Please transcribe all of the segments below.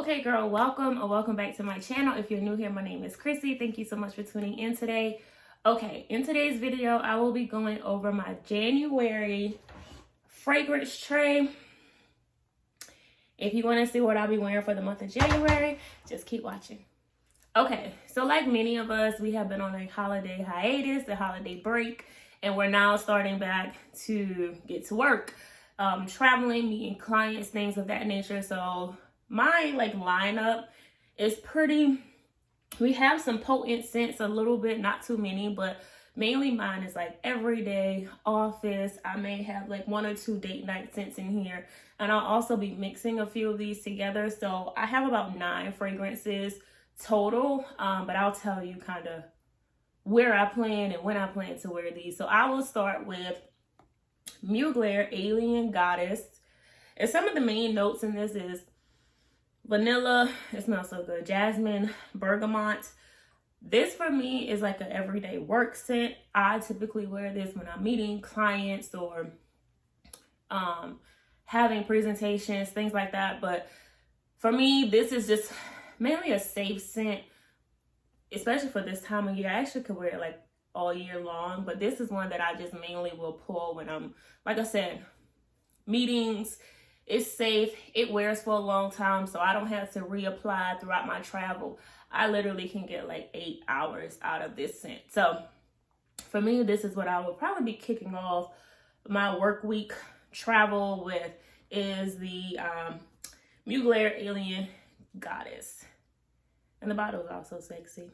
Okay, girl, welcome or welcome back to my channel. If you're new here, my name is Chrissy. Thank you so much for tuning in today. Okay, in today's video, I will be going over my January fragrance tray. If you want to see what I'll be wearing for the month of January, just keep watching. Okay, so like many of us, we have been on a holiday hiatus, a holiday break, and we're now starting back to get to work, traveling, meeting clients, things of that nature. So my lineup is pretty, we have some potent scents, a little bit, not too many, but mainly mine is like everyday, office. I may have like 1 or 2 date night scents in here, and I'll also be mixing a few of these together. So I have about 9 fragrances total, but I'll tell you kind of where I plan and when I plan to wear these. So I will start with Mugler Alien Goddess, and some of the main notes in this is vanilla, it smells so good, jasmine, bergamot. This for me is like an everyday work scent. I typically wear this when I'm meeting clients or having presentations, things like that. But for me, this is just mainly a safe scent, especially for this time of year. I actually could wear it like all year long, but this is one that I just mainly will pull when I'm, like I said, meetings. It's safe, it wears for a long time, so I don't have to reapply throughout my travel. I literally can get like 8 hours out of this scent. So for me, this is what I will probably be kicking off my work week travel with, is the Mugler Alien Goddess. And the bottle is also sexy.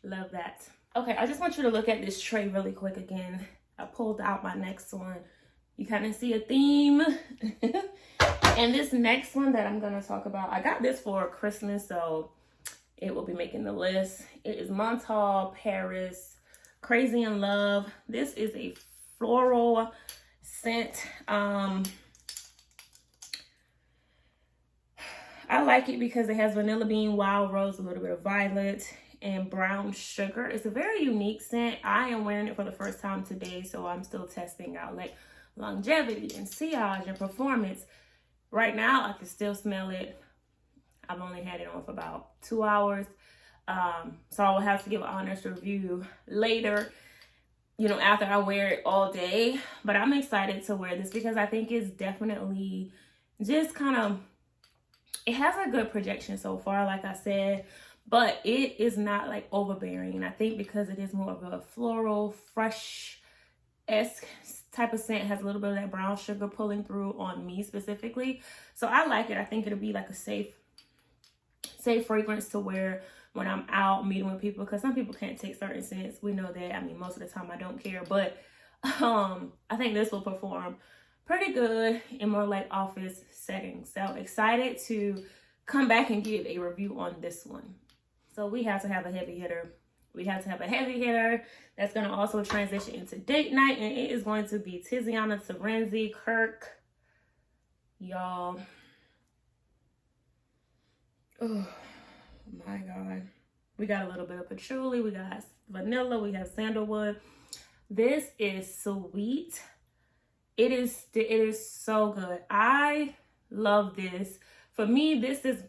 Love that. Okay, I just want you to look at this tray really quick again. I pulled out my next one. You kind of see a theme. And this next one that I'm going to talk about, I got this for Christmas, so it will be making the list. It is Montal Paris Crazy in Love. This is a floral scent. I like it because it has vanilla bean, wild rose, a little bit of violet, and brown sugar. It's a very unique scent. I am wearing it for the first time today, so I'm still testing out like longevity and sillage and performance. Right now, I can still smell it. I've only had it on for about 2 hours. So I will have to give an honest review later, after I wear it all day. But I'm excited to wear this because I think it's definitely just kind of, it has a good projection so far, like I said, but it is not like overbearing. And I think because it is more of a floral, fresh-esque type of scent, has a little bit of that brown sugar pulling through on me specifically. So I like it. I think it'll be like a safe fragrance to wear when I'm out meeting with people, because some people can't take certain scents. We know that. I mean, most of the time I don't care, but I think this will perform pretty good in more like office settings. So excited to come back and give a review on this one. So we have to have a heavy hitter. We have to have a heavy hitter that's going to also transition into date night, and it is going to be Tiziana Terenzi Kirk. Y'all. Oh, my God. We got a little bit of patchouli. We got vanilla. We have sandalwood. This is sweet. It is so good. I love this. For me, this is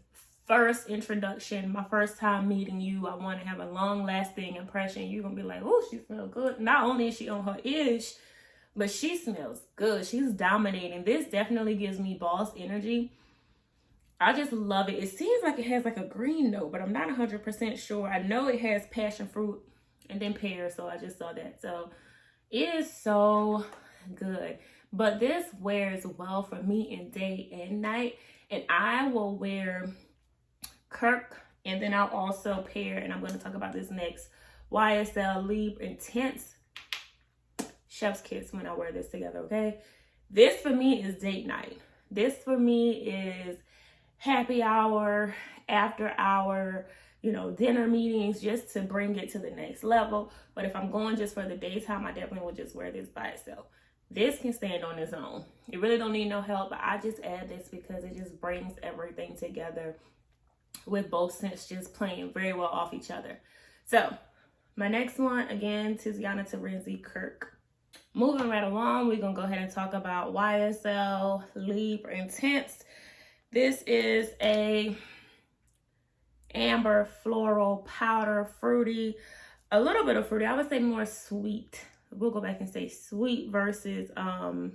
first introduction, my first time meeting you. I want to have a long-lasting impression. You're going to be like, oh, she smells good. Not only is she on her ish, but she smells good. She's dominating. This definitely gives me boss energy. I just love it. It seems like it has like a green note, but I'm not 100% sure. I know it has passion fruit and then pear, so I just saw that. So it is so good. But this wears well for me in day and night, and I will wear Kirk, and then I'll also pair, and I'm going to talk about this next, YSL Libre Intense Chef's Kiss when I wear this together, okay? This for me is date night. This for me is happy hour, after hour, dinner meetings, just to bring it to the next level. But if I'm going just for the daytime, I definitely will just wear this by itself. This can stand on its own. It really don't need no help, but I just add this because it just brings everything together, with both scents just playing very well off each other. So my next one, again, Tiziana Terenzi Kirk. Moving right along, we're gonna go ahead and talk about YSL Libre Intense. This is a amber, floral, powder, fruity, a little bit of fruity. I would say more sweet. We'll go back and say sweet versus a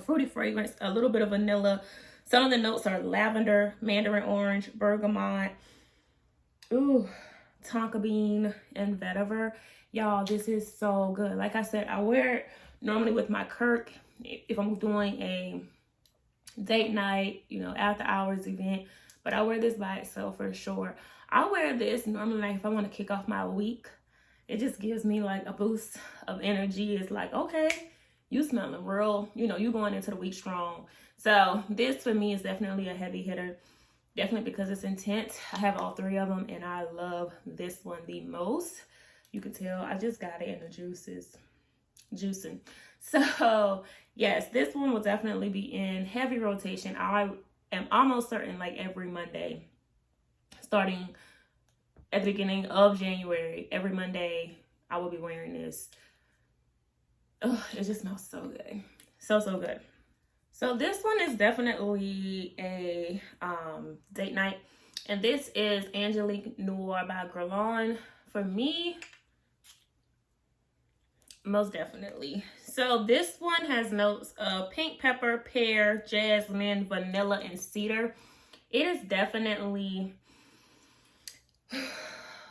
fruity fragrance, a little bit of vanilla. Some of the notes are lavender, mandarin orange, bergamot, ooh, tonka bean, and vetiver. Y'all, this is so good. Like I said, I wear it normally with my Kirk if I'm doing a date night, you know, after hours event, but I wear this by itself for sure. I wear this normally like if I want to kick off my week. It just gives me like a boost of energy. It's like, okay, you smelling real, you know, you going into the week strong. So this for me is definitely a heavy hitter. Definitely because it's intense. I have all three of them and I love this one the most. You can tell I just got it and the juice is juicing. So yes, this one will definitely be in heavy rotation. I am almost certain like every Monday, starting at the beginning of January, every Monday, I will be wearing this. Oh, it just smells so good. So good. So this one is definitely a date night. And this is Angelique Noir by Guerlain. For me, most definitely. So this one has notes of pink pepper, pear, jasmine, vanilla, and cedar. It is definitely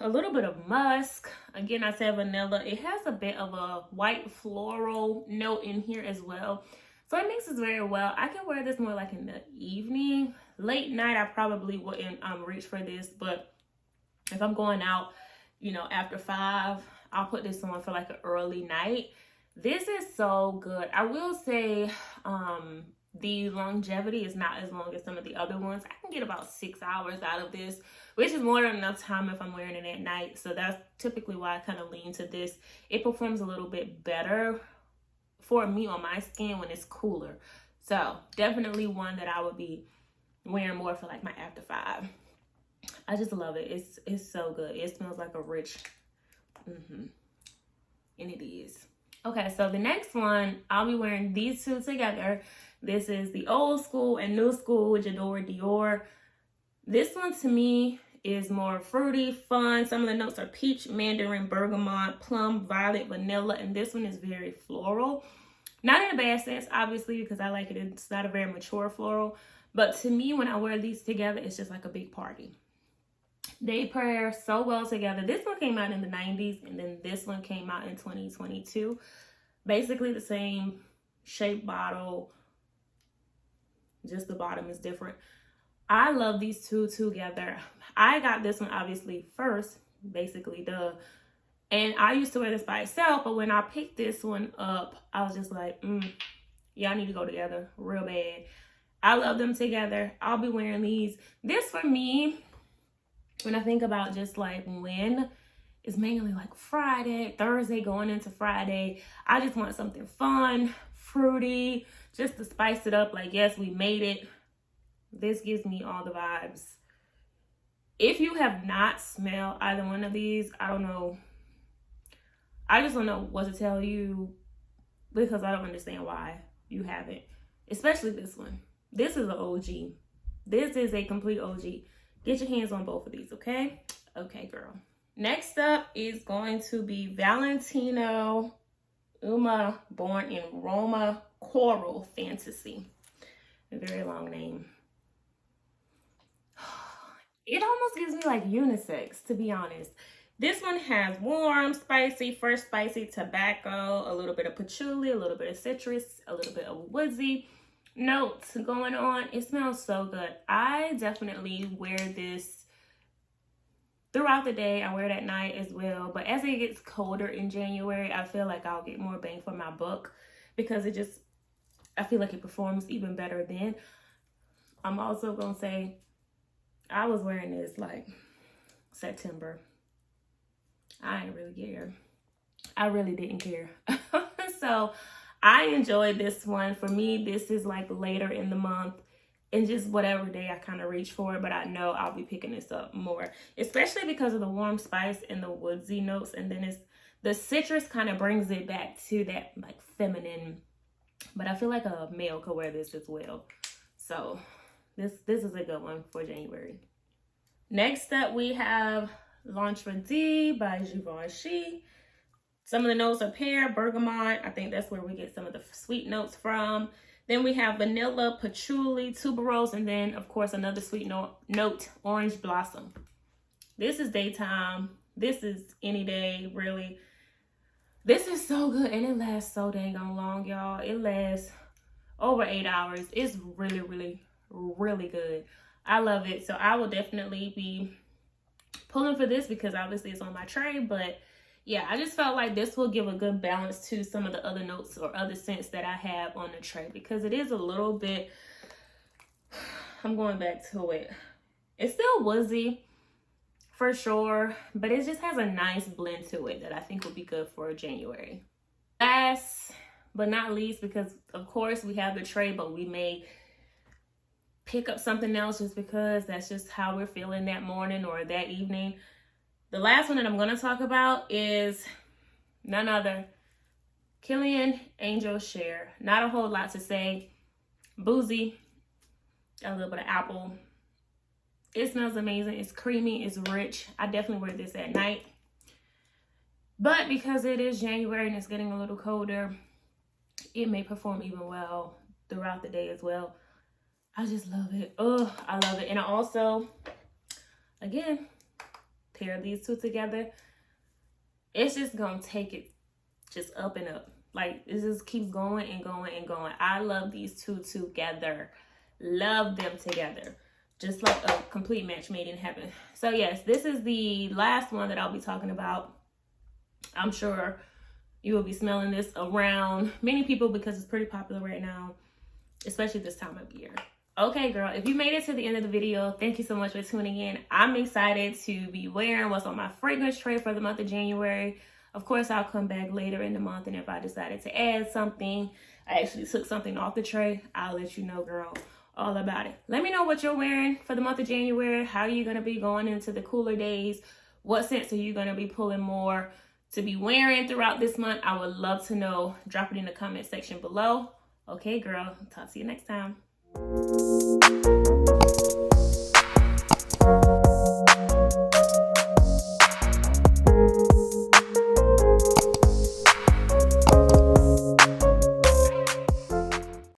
a little bit of musk. Again, I said vanilla. It has a bit of a white floral note in here as well. So it mixes very well. I can wear this more like in the evening. Late night, I probably wouldn't reach for this. But if I'm going out, you know, after 5, I'll put this on for like an early night. This is so good. I will say the longevity is not as long as some of the other ones. I can get about 6 hours out of this, which is more than enough time if I'm wearing it at night. So that's typically why I kind of lean to this. It performs a little bit better for me on my skin when it's cooler. So definitely one that I would be wearing more for like my after 5. I just love it. It's so good. It smells like a rich, and it is. Okay, so the next one, I'll be wearing these two together. This is the old school and new school J'adore Dior. This one to me is more fruity, fun. Some of the notes are peach, mandarin, bergamot, plum, violet, vanilla, and this one is very floral. Not in a bad sense, obviously, because I like it. It's not a very mature floral. But to me, when I wear these together, it's just like a big party. They pair so well together. This one came out in the 90s, and then this one came out in 2022. Basically the same shape bottle, just the bottom is different. I love these two together. I got this one obviously first, basically, duh. And I used to wear this by itself, but when I picked this one up, I was just like, y'all need to go together real bad. I love them together. I'll be wearing these. This for me, when I think about just like when, it's mainly like Friday, Thursday going into Friday. I just want something fun, fruity, just to spice it up. Like, yes, we made it. This gives me all the vibes. If you have not smelled either one of these, I don't know. I just don't know what to tell you because I don't understand why you haven't. Especially this one. This is an OG. This is a complete OG. Get your hands on both of these, okay? Okay, girl. Next up is going to be Valentino Uma Born in Roma Coral Fantasy. A very long name. It almost gives me like unisex, to be honest. This one has warm, spicy, fresh spicy tobacco, a little bit of patchouli, a little bit of citrus, a little bit of woodsy notes going on. It smells so good. I definitely wear this throughout the day. I wear it at night as well. But as it gets colder in January, I feel like I'll get more bang for my buck because it just, I feel like it performs even better then. I'm also going to say, I was wearing this like September. I didn't really care. I really didn't care. So I enjoyed this one. For me, this is like later in the month and just whatever day I kind of reach for it. But I know I'll be picking this up more, especially because of the warm spice and the woodsy notes. And then it's the citrus kind of brings it back to that like feminine. But I feel like a male could wear this as well. So this is a good one for January. Next up, we have L'Entrée by Givenchy. Some of the notes are pear, bergamot. I think that's where we get some of the sweet notes from. Then we have vanilla, patchouli, tuberose, and then, of course, another sweet note, orange blossom. This is daytime. This is any day, really. This is so good, and it lasts so dang on long, y'all. It lasts over 8 hours. It's really, really, really good. I love it. So I will definitely be pulling for this because obviously it's on my tray, but yeah, I just felt like this will give a good balance to some of the other notes or other scents that I have on the tray, because it is a little bit, I'm going back to it. It's still woodsy for sure, but it just has a nice blend to it that I think will be good for January. Last but not least, because of course we have the tray, but we may pick up something else just because that's just how we're feeling that morning or that evening. The last one that I'm going to talk about is none other, Kilian Angel Share. Not a whole lot to say. Boozy, a little bit of apple. It smells amazing. It's creamy. It's rich. I definitely wear this at night. But because it is January and it's getting a little colder, it may perform even well throughout the day as well. I just love it. Oh, I love it. And I also, again, pair these two together. It's just gonna take it just up and up. Like, it just keeps going and going and going. I love these two together. Love them together. Just like a complete match made in heaven. So yes, this is the last one that I'll be talking about. I'm sure you will be smelling this around many people because it's pretty popular right now, especially this time of year. Okay, girl, if you made it to the end of the video, thank you so much for tuning in. I'm excited to be wearing what's on my fragrance tray for the month of January. Of course, I'll come back later in the month, and if I decided to add something, I actually took something off the tray, I'll let you know, girl, all about it. Let me know what you're wearing for the month of January. How are you going to be going into the cooler days? What scents are you going to be pulling more to be wearing throughout this month? I would love to know. Drop it in the comment section below. Okay, girl, talk to you next time.